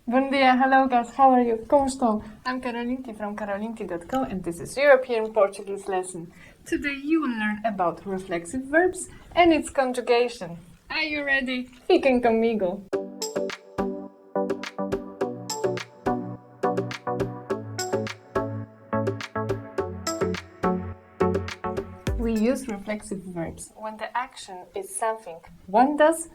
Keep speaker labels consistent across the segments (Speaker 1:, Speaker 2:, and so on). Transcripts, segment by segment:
Speaker 1: Bom dia, hello guys, how are you? ¿Cómo estão? I'm Karolinti from karolinti.com and this is European Portuguese lesson. Today you will learn about reflexive verbs and its conjugation. Are you ready? Fiquem comigo! We use reflexive verbs when the action is something one does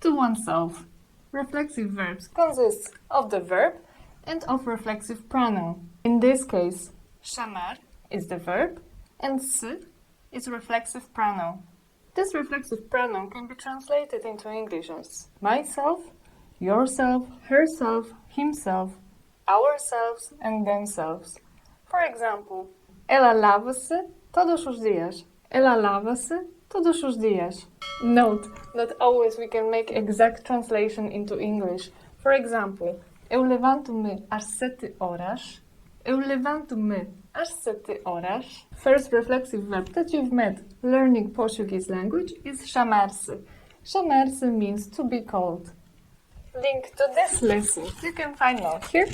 Speaker 1: to oneself. Reflexive verbs consist of the verb and of reflexive pronoun. In this case, chamar is the verb and se is reflexive pronoun. This reflexive pronoun can be translated into English as myself, yourself, herself, himself, ourselves, and themselves. For example, ela lava-se todos os dias. Ela lava-se todos os dias. Note that always we can make exact translation into English. For example, eu levanto-me às 7 horas. Eu levanto-me às 7 horas. First reflexive verb that you've met learning Portuguese language is chamar-se. Chamar-se means to be called. Link to this lesson you can find now here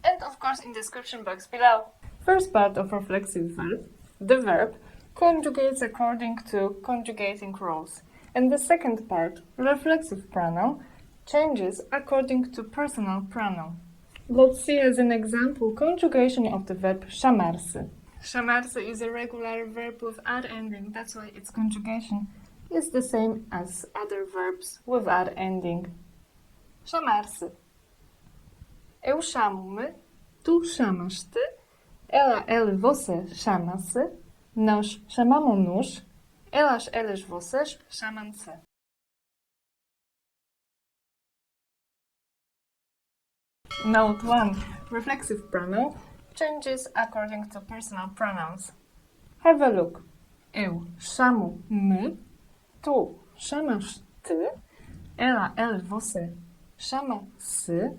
Speaker 1: and of course in the description box below. First part of reflexive verb, the verb, conjugates according to conjugating rules. And the second part, reflexive pronoun, changes according to personal pronoun. Let's see as an example conjugation of the verb chamar-se. Chamar-se is a regular verb with -ar ending, that's why its conjugation is the same as other verbs with -ar ending. Chamar-se. Eu chamo-me, tu chamas-te, ela, ele, você chama-se, nós chamamo-nos, elas, eles, vocês chamam-se. Note 1. Reflexive pronoun changes according to personal pronouns. Have a look. Eu chamo-me, tu chamas-te, ela, ele, você chama-se,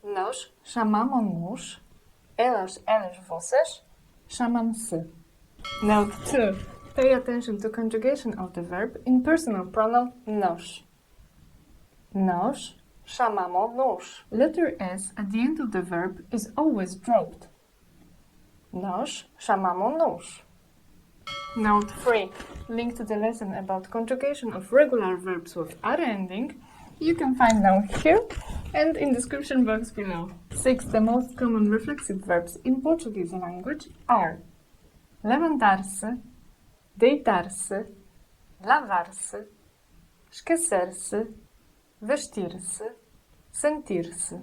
Speaker 1: nós chamamo-nos, elas, eles, vocês chamam-se. Note 2. Pay attention to conjugation of the verb in personal pronoun nós. Nós chamamo-nos. Letter S at the end of the verb is always dropped. Nós chamamo-nos. Note 3. Link to the lesson about conjugation of regular verbs with -ar ending you can find now here and in the description box below. 6. The most common reflexive verbs in Portuguese language are levantar-se, deitar-se, lavar-se, esquecer-se, vestir-se, sentir-se.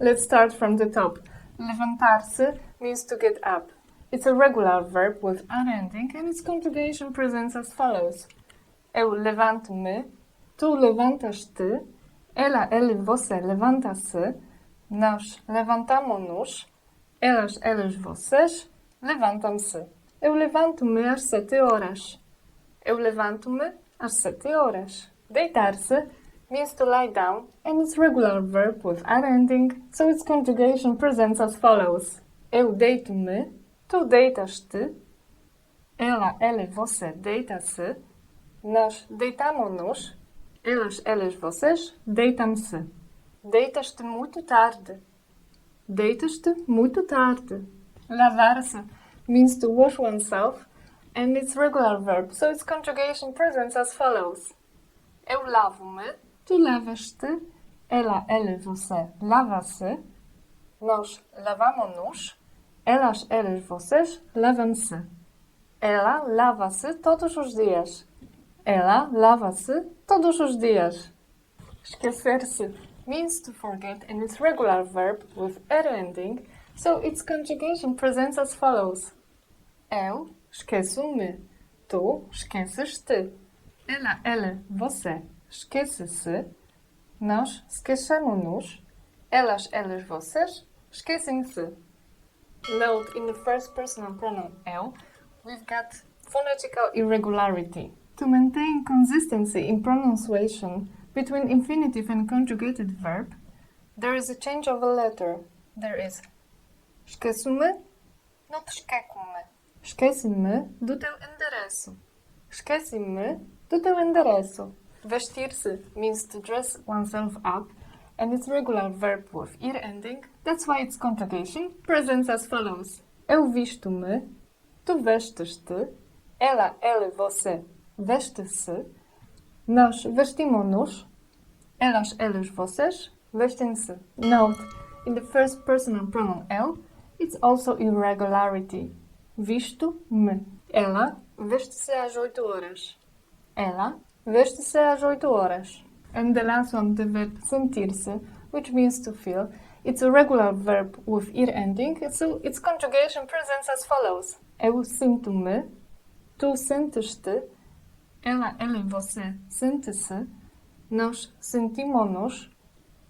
Speaker 1: Let's start from the top. Levantar-se means to get up. It's a regular verb with -ar ending and its conjugation presents as follows. Eu levanto-me, tu levantas-te, ela, ele, você levanta-se, nós levantamo-nos, elas, eles, vocês levantam-se. Eu levanto-me às 7 horas. Eu levanto-me às 7 horas. Deitar-se means to lie down and it's regular verb with -ar ending, so its conjugation presents as follows. Eu deito-me, tu deitas-te, ela, ele, você deita-se, nós deitamo-nos, elas, eles, vocês deitam-se. Deitas-te muito tarde. Deitas-te muito tarde. Lavar-se means to wash oneself and it's regular verb, so its conjugation presents as follows. Eu lavo-me, tu lavas-te, ela, ele, você lava-se, nós lavamo-nos, elas, eles, vocês lavam-se. Ela lava-se todos os dias. Ela lava-se todos os dias. Esquecer-se means to forget and it's regular verb with -er ending, so its conjugation presents as follows. Eu esqueço-me, tu esqueces-te, ela, ele, você esquece-se, nós esquecemos-nos, elas, eles, vocês esquecem-se. Note in the first personal pronoun eu, we've got phonetical irregularity. To maintain consistency in pronunciation between infinitive and conjugated verb, there is a change of a letter. There is esqueço-me, não te esqueco-me. Esquece-me do teu endereço. Esquece-me do teu endereço. Vestir-se means to dress oneself up and its regular verb with ir ending. That's why its conjugation presents as follows. Eu visto-me, tu vestes-te, ela, ele, você veste-se, nós vestimos-nos, elas, eles, vocês vestem-se. Note, in the first personal pronoun el, it's also irregularity. Visto-me. Ela veste-se às 8 horas. Ela veste-se às 8 horas. And the last one, the verb sentir-se, which means to feel. It's a regular verb with ir ending, so its conjugation presents as follows. Eu sinto-me, tu sentes-te, ela, ele, você sente-se, nós sentimos-nos,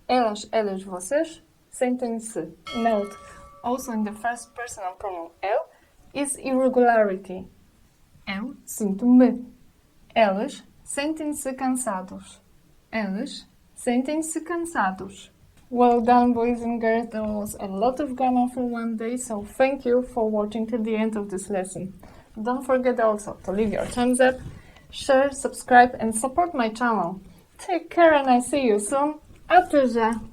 Speaker 1: elas, eles, vocês sentem-se. Note, also in the first personal pronoun eu is irregularity. Eu sinto-me. Eles sentem-se cansados. Eles sentem-se cansados. Well done, boys and girls. There was a lot of grammar for one day, so thank you for watching till the end of this lesson. Don't forget also to leave your thumbs up, share, subscribe and support my channel. Take care and I see you soon. Até já!